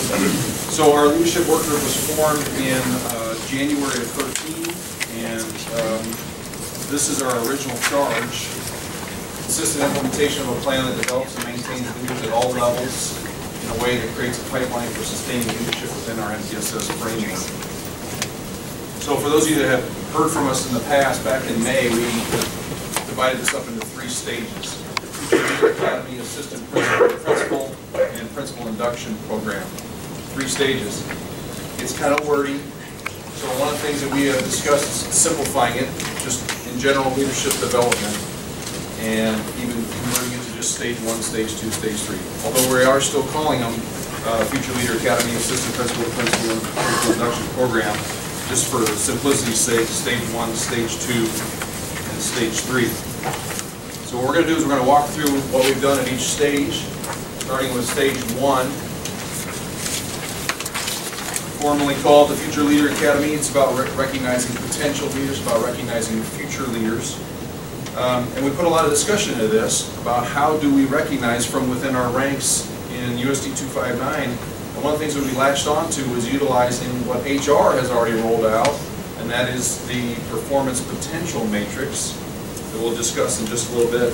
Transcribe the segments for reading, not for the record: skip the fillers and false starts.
So our leadership work group was formed in January of 13, and this is our original charge. Consistent implementation of a plan that develops and maintains leaders at all levels in a way that creates a pipeline for sustained leadership within our MTSS framework. So for those of you that have heard from us in the past, back in May, we divided this up into 3 stages. Leader Academy, Assistant Principal, and Principal Induction Program. 3 stages. It's kind of wordy, so one of the things that we have discussed is simplifying it, just in general leadership development, and even converting it to just stage 1, stage 2, stage 3. Although we are still calling them Future Leader Academy, Assistant Principal, Principal, and Principal Induction Program, just for simplicity's sake, stage 1, stage 2, and stage 3. So what we're going to do is we're going to walk through what we've done at each stage, starting with stage 1. Formally called the Future Leader Academy. It's about recognizing potential leaders, about recognizing future leaders. And we put a lot of discussion into this about how do we recognize from within our ranks in USD 259. And one of the things that we latched onto was utilizing what HR has already rolled out, and that is the Performance Potential Matrix that we'll discuss in just a little bit.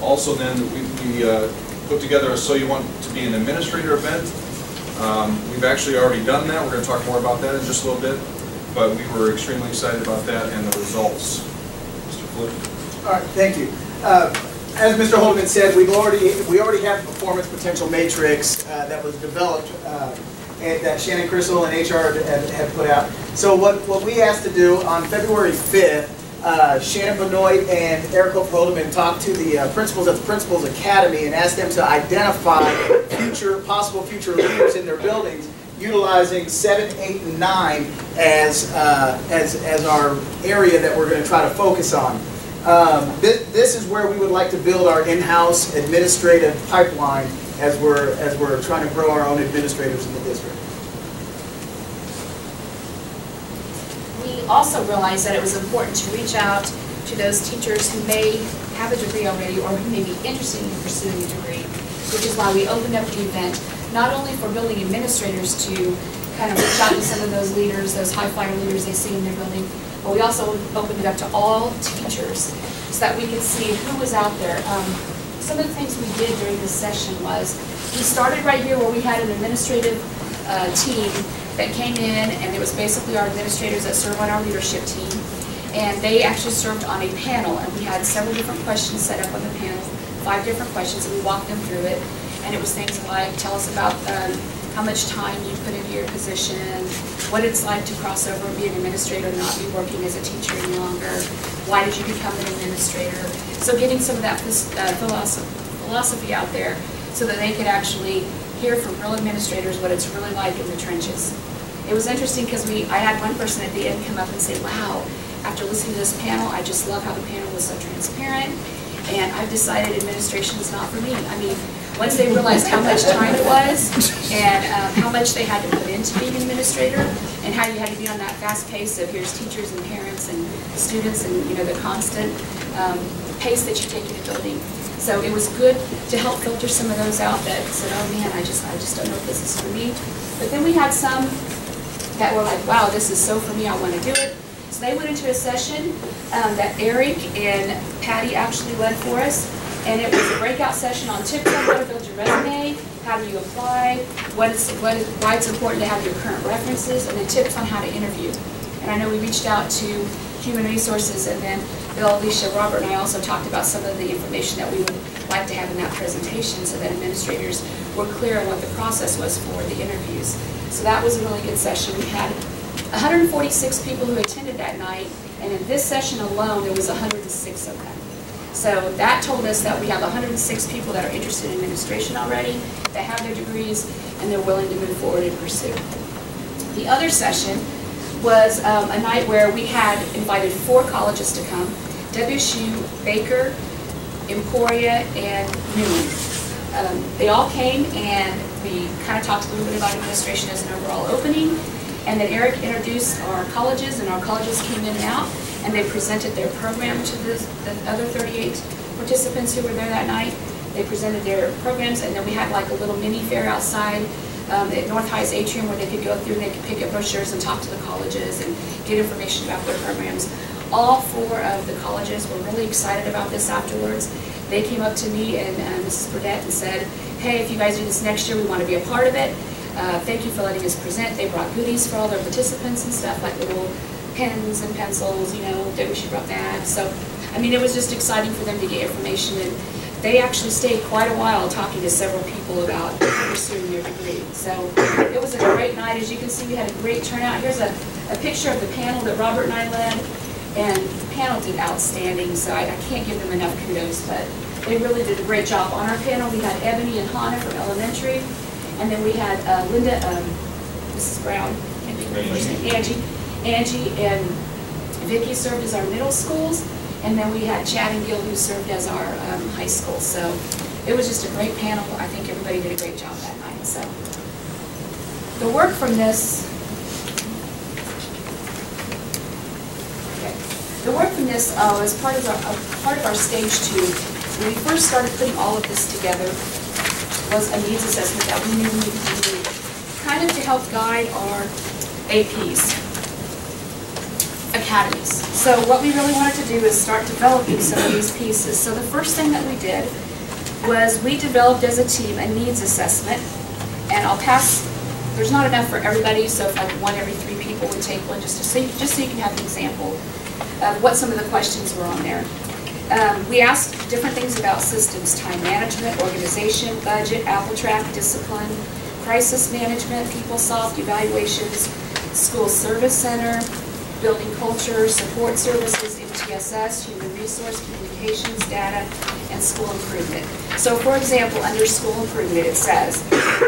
Also then, we put together a So You Want to Be an Administrator event. We've actually already done that. We're going to talk more about that in just a little bit. But we were extremely excited about that and the results. Mr. Flip. All right, thank you. As Mr. Holdeman said, we already have a Performance Potential Matrix that was developed and that Shannon, Crystal, and HR have put out. So what we asked to do on February 5th, Shannon, Benoit, and Hofer-Holdeman talked to the principals at the Principals Academy and asked them to identify possible future leaders in their buildings, utilizing 7, 8, and 9 as our area that we're going to try to focus on. This is where we would like to build our in-house administrative pipeline as we're trying to grow our own administrators in the district. We also realized that it was important to reach out to those teachers who may have a degree already or who may be interested in pursuing a degree, which is why we opened up the event, not only for building administrators to kind of reach out to some of those leaders, those high-flyer leaders they see in their building, but we also opened it up to all teachers so that we could see who was out there. Some of the things we did during this session was we started right here where we had an administrative team that came in, and it was basically our administrators that serve on our leadership team, and they actually served on a panel, and we had several different questions set up on the panel, 5 different questions, and we walked them through it. And it was things like, tell us about how much time you put into your position, what it's like to cross over and be an administrator and not be working as a teacher any longer, why did you become an administrator. So getting some of that philosophy out there so that they could actually hear from real administrators what it's really like in the trenches. It was interesting because I had one person at the end come up and say, wow, after listening to this panel, I just love how the panel was so transparent, and I've decided administration is not for me. I mean, once they realized how much time it was and how much they had to put into being an administrator and how you had to be on that fast pace of here's teachers and parents and students and the constant pace that you take in a building. So it was good to help filter some of those out that said, oh man, I just don't know if this is for me. But then we had some that were like, wow, this is so for me, I want to do it. So they went into a session that Eric and Patty actually led for us. And it was a breakout session on tips on how to build your resume, how do you apply, why it's important to have your current references, and then tips on how to interview. And I know we reached out to Human Resources, and then Bill, Alicia, Robert, and I also talked about some of the information that we would like to have in that presentation so that administrators were clear on what the process was for the interviews. So that was a really good session. We had 146 people who attended that night, and in this session alone, there was 106 of them. So that told us that we have 106 people that are interested in administration already, that have their degrees, and they're willing to move forward and pursue. The other session was a night where we had invited 4 colleges to come, WSU, Baker, Emporia, and Newman. They all came, and we kind of talked a little bit about administration as an overall opening, and then Eric introduced our colleges, and our colleges came in and out, and they presented their program to the other 38 participants who were there that night. They presented their programs, and then we had like a little mini fair outside at North High's atrium where they could go through and they could pick up brochures and talk to the colleges and get information about their programs. All 4 of the colleges were really excited about this afterwards. They came up to me and Mrs. Burnett and said, hey, if you guys do this next year, we want to be a part of it. Thank you for letting us present. They brought goodies for all their participants and stuff, like little pens and pencils, you know, she brought bags. So, I mean, it was just exciting for them to get information, and they actually stayed quite a while talking to several people about pursuing their degree. So it was a great night. As you can see, we had a great turnout. Here's a picture of the panel that Robert and I led, and the panel did outstanding, so I can't give them enough kudos, but they really did a great job. On our panel, we had Ebony and Hannah from elementary, and then we had Linda, Mrs. Brown, Angie, and Vicki served as our middle schools, and then we had Chad and Gil who served as our high school. So it was just a great panel. I think everybody did a great job that night. So the work from this, was part of our stage 2. When we first started putting all of this together, was a needs assessment that we knew we needed to do, kind of to help guide our APs, academies. So what we really wanted to do is start developing some of these pieces. So the first thing that we did was we developed as a team a needs assessment, and I'll pass, there's not enough for everybody, so if like 1 every 3 people would take one, just so you can have an example of what some of the questions were on there. We asked different things about systems: time management, organization, budget, Apple Track, discipline, crisis management, PeopleSoft, evaluations, school service center, building culture, support services, MTSS, human resource, communications, data, and school improvement. So for example, under school improvement it says,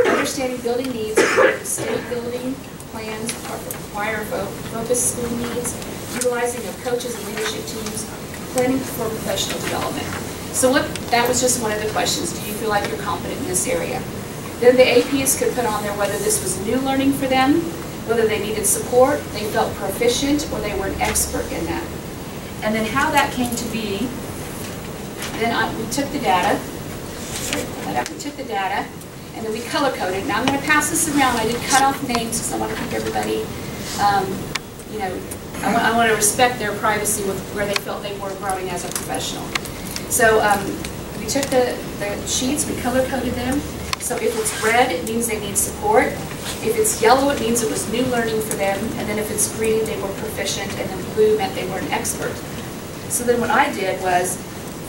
understanding building needs, including state building plans, require focused school needs, utilizing of coaches and leadership teams, planning for professional development. So that was just one of the questions. Do you feel like you're competent in this area? Then the APs could put on there whether this was new learning for them, whether they needed support, they felt proficient, or they were an expert in that. And then how that came to be, then we took the data, and then we color-coded. Now I'm going to pass this around. I did cut off names because I want to keep everybody, you know, I want to respect their privacy with where they felt they were growing as a professional. So we took the sheets, we color-coded them. So if it's red, it means they need support. If it's yellow, it means it was new learning for them. And then if it's green, they were proficient. And then blue meant they were an expert. So then what I did was,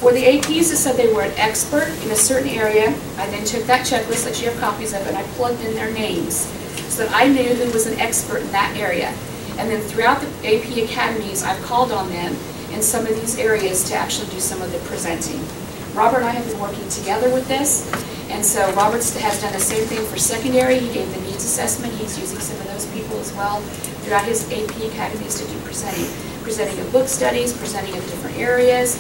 for the APs that said they were an expert in a certain area, I then took that checklist that you have copies of and I plugged in their names so that I knew who was an expert in that area. And then throughout the AP academies, I've called on them in some of these areas to actually do some of the presenting. Robert and I have been working together with this, and so Robert has done the same thing for secondary. He gave the needs assessment. He's using some of those people as well throughout his AP academies to do presenting of book studies, presenting of different areas,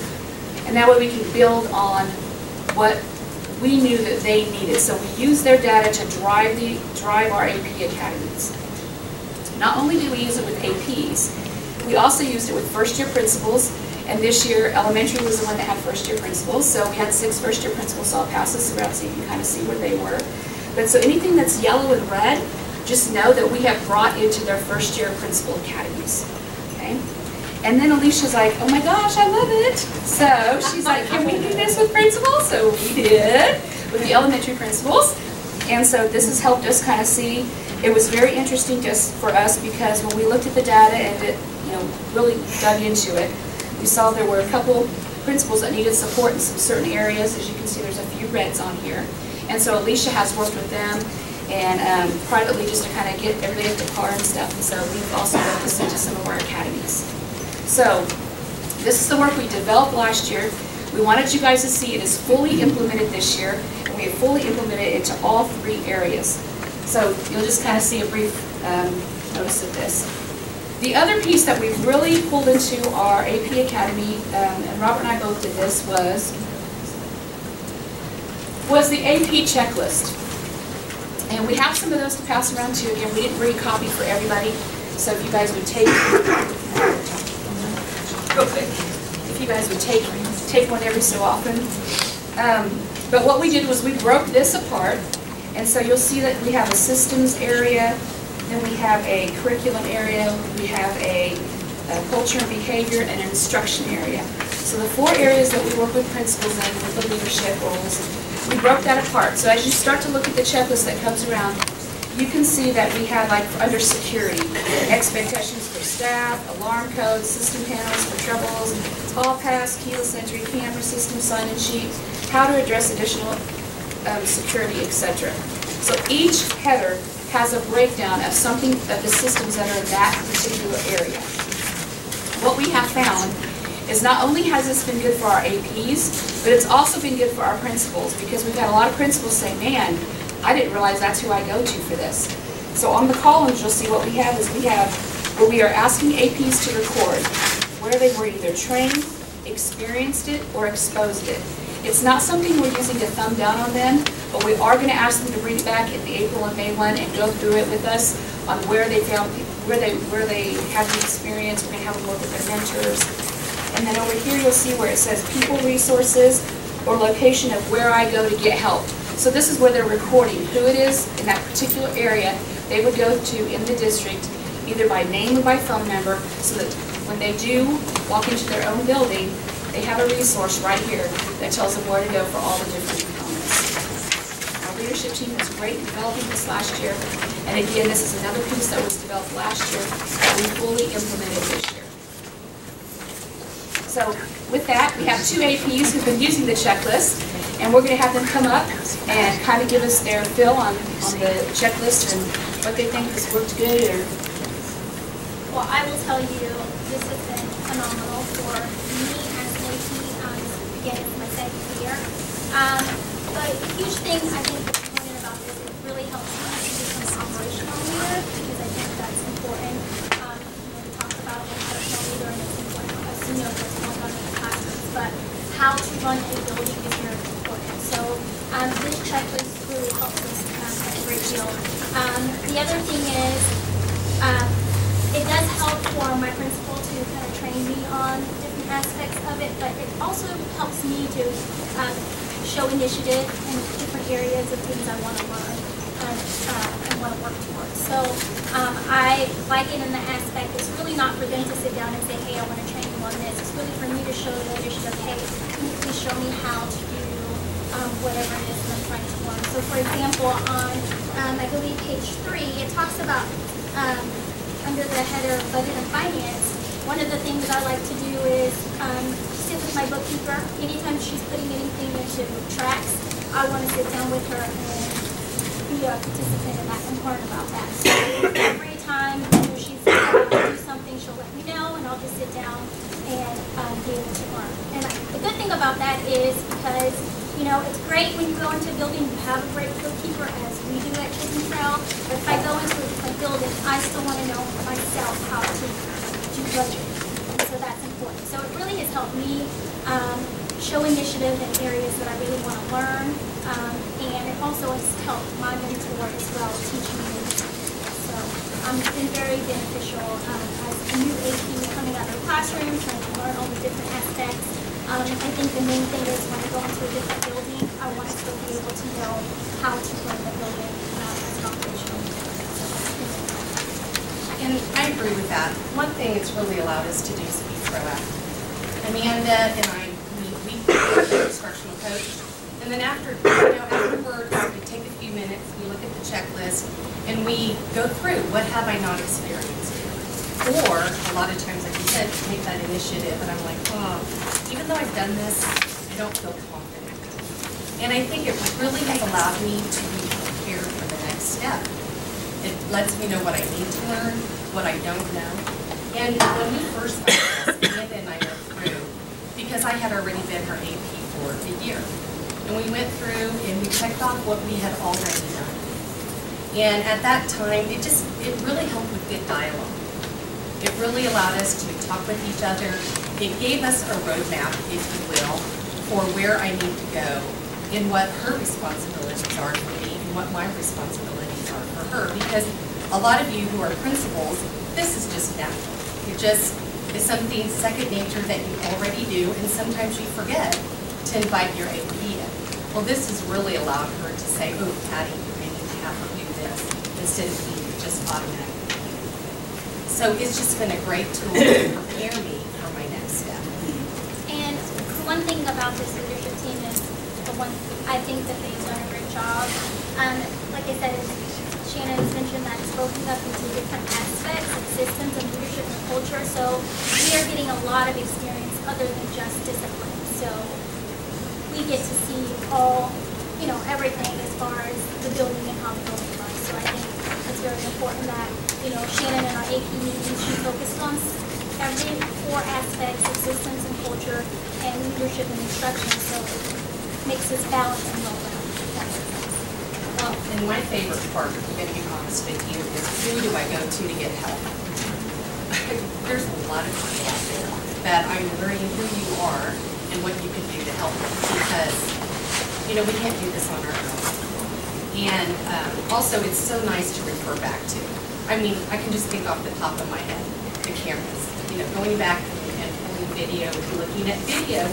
and that way we can build on what we knew that they needed. So we use their data to drive our AP academies. Not only do we use it with APs, we also used it with first-year principals, and this year elementary was the one that had first-year principals, so we had 6 first-year principals, so I'll pass this around so you can kind of see where they were. But so anything that's yellow and red, just know that we have brought into their first-year principal academies, okay? And then Alicia's like, oh my gosh, I love it. So she's like, can we do this with principals? So we did with the elementary principals. And so this has helped us kind of see. It was very interesting just for us because when we looked at the data and it, really dug into it, we saw there were a couple principals that needed support in some certain areas. As you can see, there's a few reds on here. And so Alicia has worked with them and privately just to kind of get everybody up to par and stuff. And so we've also worked this into some of our academies. So this is the work we developed last year. We wanted you guys to see it is fully implemented this year, and we have fully implemented it into all 3 areas. So you'll just kind of see a brief notice of this. The other piece that we've really pulled into our AP Academy, and Robert and I both did this, was the AP checklist. And we have some of those to pass around too. Again, we didn't bring a copy for everybody, so if you guys would take take one every so often. But what we did was we broke this apart, and so you'll see that we have a systems area, then we have a curriculum area, we have a culture and behavior, and an instruction area. So the 4 areas that we work with principals in with the leadership roles, we broke that apart. So as you start to look at the checklist that comes around, you can see that we have, like, under security, expectations for staff, alarm codes, system panels for troubles, hall pass, keyless entry, camera system, sign-in sheet, how to address additional security, etc. So each header has a breakdown of something of the systems that are in that particular area. What we have found is not only has this been good for our APs, but it's also been good for our principals, because we've had a lot of principals say, man, I didn't realize that's who I go to for this. So on the columns, you'll see what we have is we have where we are asking APs to record where they were either trained, experienced it, or exposed it. It's not something we're using to thumb down on them, but we are going to ask them to bring it back in the April and May one and go through it with us on where they found, where they had the experience. We're going to have them work with their mentors. And then over here, you'll see where it says people resources or location of where I go to get help. So this is where they're recording who it is in that particular area they would go to in the district, either by name or by phone number, so that when they do walk into their own building, they have a resource right here that tells them where to go for all the different components. Our leadership team was great in developing this last year, and again, this is another piece that was developed last year that we fully implemented this year. So with that, we have 2 APs who've been using the checklist, and we're going to have them come up and kind of give us their fill on the checklist and what they think has worked good. Or well, I will tell you, this has been phenomenal for me as an AP. Again, it's my 2nd year. But a huge thing I think that's important about this, it really helps me to become an operational leader, because I think that's important. When we talk about an operational leader, and it's important for us to know what's going on in the classrooms, but how to run a building is very important. So this checklist really helps us a great deal. The other thing is, it does help for my principal to kind of train me on different aspects of it, but it also helps me to show initiative in different areas of things I want to learn and want to work towards. So I like it in the aspect, it's really not for them to sit down and say, hey, I want to train you on this. It's really for me to show the initiative, hey, can you please show me how to do whatever it is that I'm trying to learn. So for example, on, I believe page 3, it talks about under the header budget and finance, one of the things I like to do is sit with my bookkeeper. Anytime she's putting anything into tracks, I want to sit down with her and be a participant in that and learn about that. So every time she's about to do something, she'll let me know, and I'll just sit down and be able to learn. And the good thing about that is because, you know, it's great when you go into a building, you have a great bookkeeper, as we do at Kids and Trail, but if I go into a different building, I still want to know myself how to do budget. And so that's important. So it really has helped me show initiative in areas that I really want to learn, and it also has helped my mentor as well, teaching me. So it's been very beneficial as a new AP coming out of the classroom, trying to learn all the different aspects. I think the main thing is when I go into a different building, I want to still be able to know how to run the building as an operational. And I agree with that. One thing it's really allowed us to do is be proactive. Amanda and I meet weekly with the instructional coach, and then afterwards, we take a few minutes, we look at the checklist, and we go through what have I not experienced. Or a lot of times, like you said, take that initiative, and I'm like, oh, even though I've done this, I don't feel confident. And I think it really has allowed me to be prepared for the next step. It lets me know what I need to learn, what I don't know. And when we first started this, Amanda and I went through, because I had already been her AP for the year. And we went through and we checked off what we had already done. And at that time, it really helped with good dialogue. It really allowed us to talk with each other. It gave us a roadmap, if you will, for where I need to go and what her responsibilities are for me and what my responsibilities are for her. Because a lot of you who are principals, this is just natural. It just is something second nature that you already do, and sometimes you forget to invite your AP in. Well, this has really allowed her to say, oh, Patty, I need to have her do this, instead of being just automatic. So it's just been a great tool to prepare me for my next step. And one thing about this leadership team is, I think that they've done a great job. Like I said, Shannon has mentioned that it's broken up into different aspects of systems and leadership and culture. So we are getting a lot of experience other than just discipline. So we get to see all, everything as far as the building and how the building runs. So I think it's very important that, Shannon in our AP meetings, she focused on every 4 aspects of systems and culture and leadership and instruction. So it makes us balanced and well-rounded. Well, and my favorite part, I'm going to be honest with you, is who do I go to get help? There's a lot of people out there that I'm learning who you are and what you can do to help them, because, we can't do this on our own. And also, it's so nice to refer back to. I mean, I can just think off the top of my head, the cameras. Going back and pulling video, looking at video,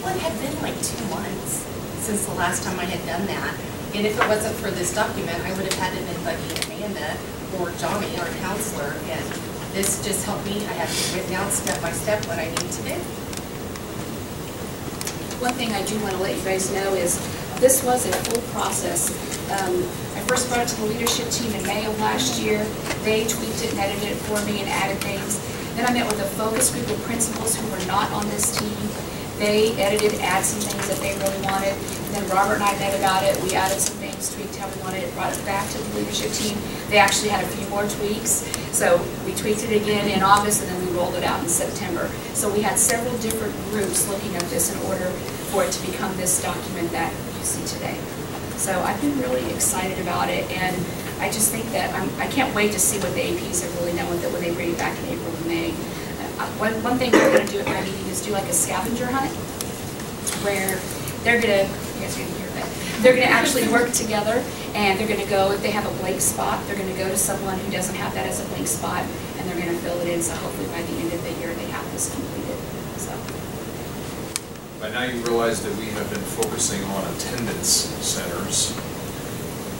well, it had been like 2 months since the last time I had done that. And if it wasn't for this document, I would have had to been bugging Amanda or Johnny, our counselor, and this just helped me. I have written out step by step what I need to do. One thing I do want to let you guys know is this was a full process. I first brought it to the leadership team in May of last year. They tweaked it and edited it for me and added things. Then I met with a focus group of principals who were not on this team. They edited, added some things that they really wanted. And then Robert and I met about it. We added some things, tweaked how we wanted it, brought it back to the leadership team. They actually had a few more tweaks. So we tweaked it again in August, and then we rolled it out in September. So we had several different groups looking at this in order for it to become this document that you see today. So I've been really excited about it, and I just think that I can't wait to see what the APs have really done with it when they bring it back in April and May. One thing they're going to do at my meeting is do like a scavenger hunt, where they're going to, you guys are going to hear that, they're going to actually work together, and they're going to go, if they have a blank spot, they're going to go to someone who doesn't have that as a blank spot, and they're going to fill it in, so hopefully by the end of the year they have this completed. So. By now you realize that we have been focusing on attendance centers,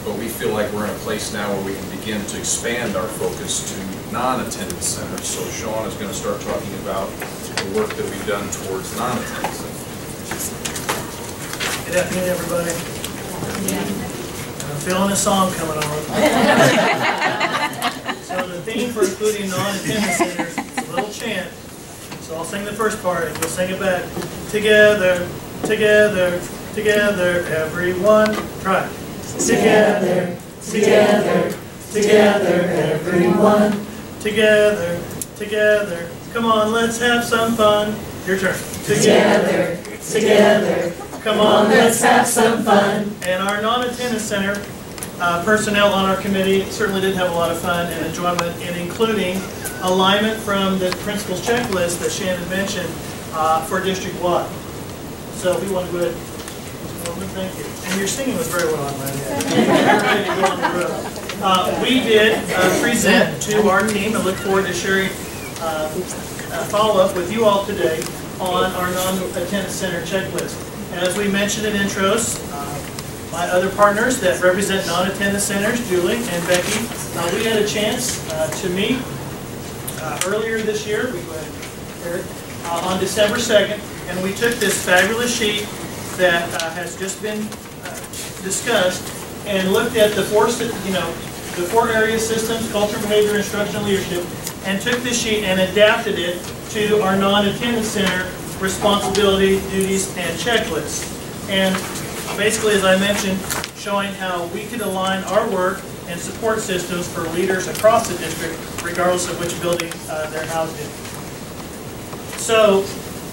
but we feel like we're in a place now where we can begin to expand our focus to non-attendance centers. So Sean is going to start talking about the work that we've done towards non-attendance centers. Good afternoon, everybody. I'm feeling a song coming on. So the theme for including non-attendance centers is a little chant. So I'll sing the first part and you'll sing it back. Together, together, together, everyone. Try it. Together, together, together, everyone. Together, together. Come on, let's have some fun. Your turn. Together, together. Come on, let's have some fun. And our non-attendance center personnel on our committee certainly did have a lot of fun and enjoyment in including alignment from the principal's checklist that Shannon mentioned for district-wide. So we want to go ahead. Thank you. And your singing was very well on that. We did present to our team and look forward to sharing follow-up with you all today on our non-attendance center checklist. As we mentioned in intros, my other partners that represent non-attendance centers, Julie and Becky, we had a chance to meet earlier this year, on December 2nd, and we took this fabulous sheet that has just been discussed and looked at the four area systems, culture, behavior, instruction, leadership, and took this sheet and adapted it to our non-attendance center responsibility, duties, and checklists. And basically, as I mentioned, showing how we can align our work and support systems for leaders across the district, regardless of which building they're housed in. So,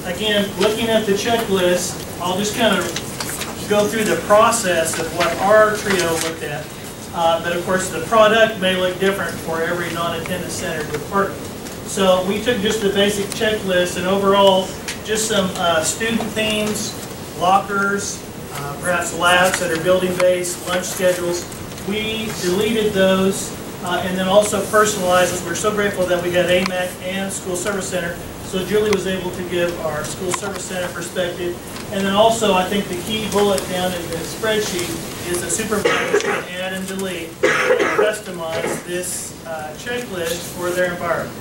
again, looking at the checklist, I'll just kind of go through the process of what our trio looked at. But of course, the product may look different for every non-attendance center department. So we took just the basic checklist, and overall, just some student themes, lockers, perhaps labs that are building-based, lunch schedules. We deleted those and then also personalized. We're so grateful that we had AMAC and School Service Center, so So Julie was able to give our school service center perspective. And then also, I think the key bullet down in the spreadsheet is that supervisors can add and delete and customize this checklist for their environment.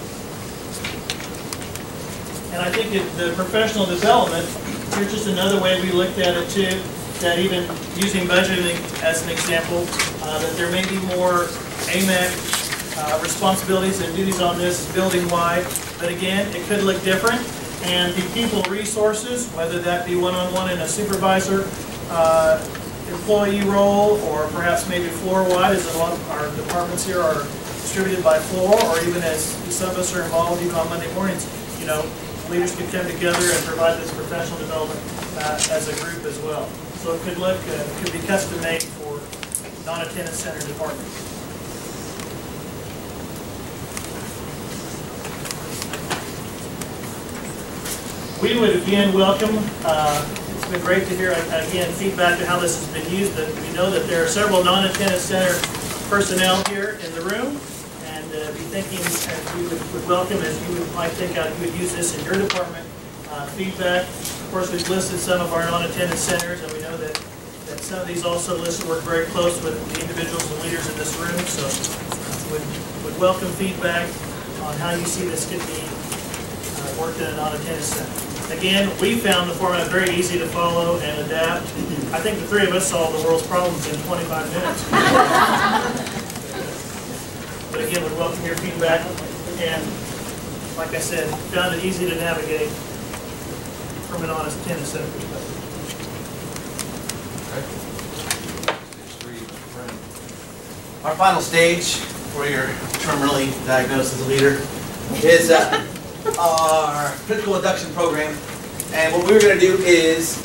And I think the professional development, here's just another way we looked at it too, that even using budgeting as an example, that there may be more AMAC responsibilities and duties on this building-wide, but again, it could look different. And the people resources, whether that be one-on-one in a supervisor employee role, or perhaps maybe floor-wide, as a lot of our departments here are distributed by floor, or even as some of us are involved even on Monday mornings, you know, leaders could come together and provide this professional development as a group as well. So it could look, it could be custom made for non-attendance center departments. We would again welcome, it's been great to hear again feedback to how this has been used, but we know that there are several non-attendance center personnel here in the room, and be thinking, as we would welcome, as you might think how you would use this in your department, feedback. Of course, we've listed some of our non-attendance centers, and we know that some of these also listed work very close with the individuals and leaders in this room, so would welcome feedback on how you see this could be worked in a non-attendance center. Again, we found the format very easy to follow and adapt. I think the three of us solved the world's problems in 25 minutes. But again, we welcome your feedback, and like I said, found it easy to navigate from an honest attendance center perspective. Our final stage for your terminally diagnosed as a leader is our critical induction program. And what we're going to do is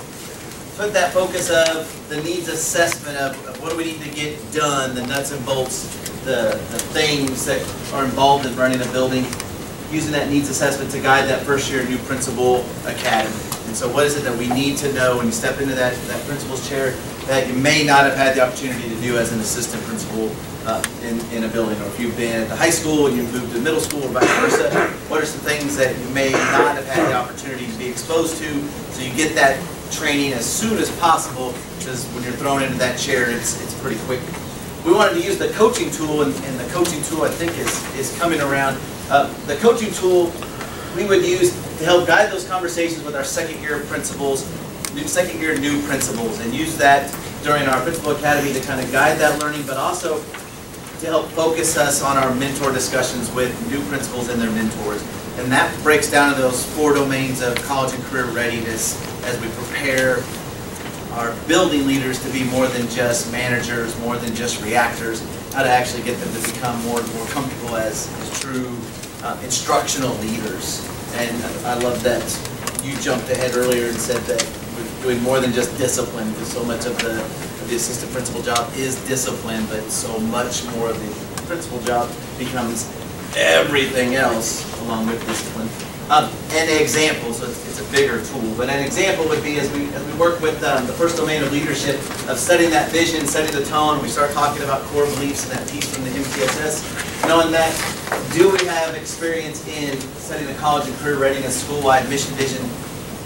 put that focus of the needs assessment of what do we need to get done, the nuts and bolts, the things that are involved in running a building, using that needs assessment to guide that first year new principal academy. And so what is it that we need to know when you step into that principal's chair that you may not have had the opportunity to do as an assistant principal in a building, or if you've been at the high school and you've moved to middle school or vice versa, what are some things that you may not have had the opportunity to be exposed to, so you get that training as soon as possible, because when you're thrown into that chair, it's pretty quick. We wanted to use the coaching tool, and the coaching tool I think is coming around. The coaching tool we would use to help guide those conversations with our second year principals, second year new principals, and use that during our principal academy to kind of guide that learning, but also to help focus us on our mentor discussions with new principals and their mentors. And that breaks down to those 4 domains of college and career readiness as we prepare our building leaders to be more than just managers, more than just reactors, how to actually get them to become more and more comfortable as true instructional leaders. And I love that you jumped ahead earlier and said that we're doing more than just discipline, because so much of the assistant principal job is discipline, but so much more of the principal job becomes everything else along with discipline. An example, so it's a bigger tool, but an example would be as we work with the first domain of leadership, of setting that vision, setting the tone, we start talking about core beliefs and that piece from the MTSS, knowing that, do we have experience in setting a college and career readiness school-wide mission vision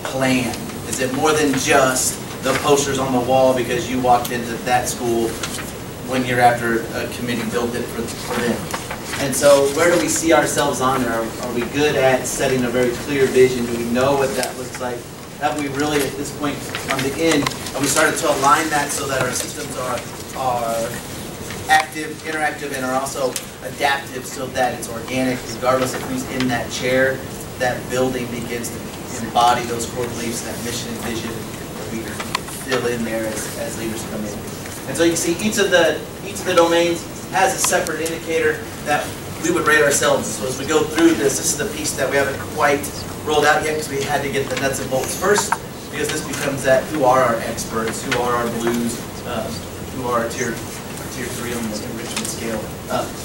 plan? Is it more than just the posters on the wall because you walked into that school 1 year after a committee built it for them? And so where do we see ourselves on there? Are we good at setting a very clear vision? Do we know what that looks like? Have we really, at this point on the end, have we started to align that so that our systems are active, interactive, and are also adaptive, so that it's organic, regardless of who's in that chair? That building begins to embody those core beliefs, that mission and vision that we fill in there as leaders come in. And so you can see each of the domains has a separate indicator that we would rate ourselves. So as we go through this is the piece that we haven't quite rolled out yet, because we had to get the nuts and bolts first, because this becomes that who are our experts, who are our blues, who are our tier 3 on the enrichment scale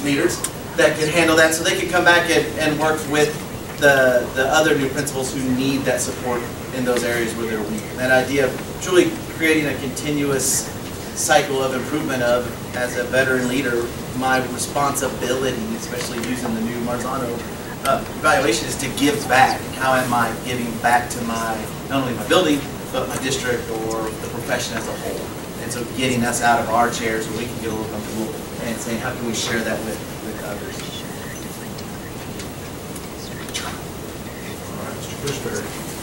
leaders that can handle that, so they can come back and work with the other new principals who need that support in those areas where they're weak. And that idea of truly creating a continuous cycle of improvement of, as a veteran leader, my responsibility, especially using the new Marzano evaluation is to give back. How am I giving back to my, not only my building, but my district or the profession as a whole? And so getting us out of our chairs so we can get a little comfortable and saying, how can we share that with others?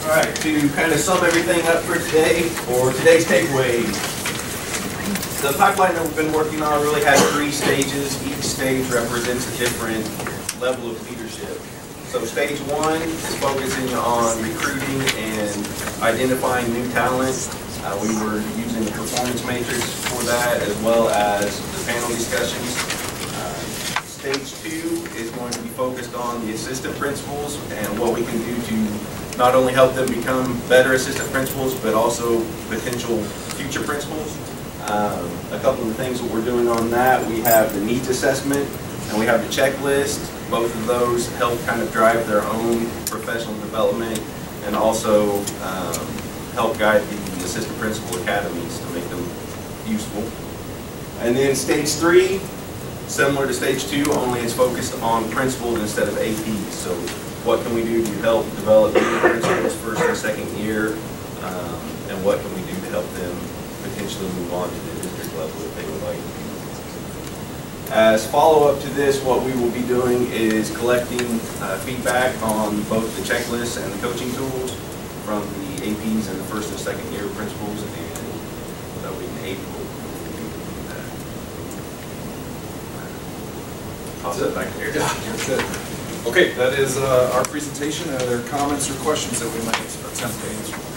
All right, to kind of sum everything up for today, or today's takeaways. The pipeline that we've been working on really has 3 stages. Each stage represents a different level of leadership. So stage 1 is focusing on recruiting and identifying new talent. We were using the performance matrix for that, as well as the panel discussions. Stage 2 is going to be focused on the assistant principals and what we can do to not only help them become better assistant principals, but also potential future principals. A couple of the things that we're doing on that, we have the needs assessment and we have the checklist. Both of those help kind of drive their own professional development and also help guide the assistant principal academies to make them useful. And then stage 3, similar to stage 2, only it's focused on principals instead of APs. So what can we do to help develop new principals first and second year, and what can we do to help them potentially move on to the district level if they would like to. As follow-up to this, what we will be doing is collecting feedback on both the checklists and the coaching tools from the APs and the first and second year principals, and that will be in April. I'll sit back here. Yeah, that's it. Okay, that is our presentation. Are there comments or questions that we might attempt to answer?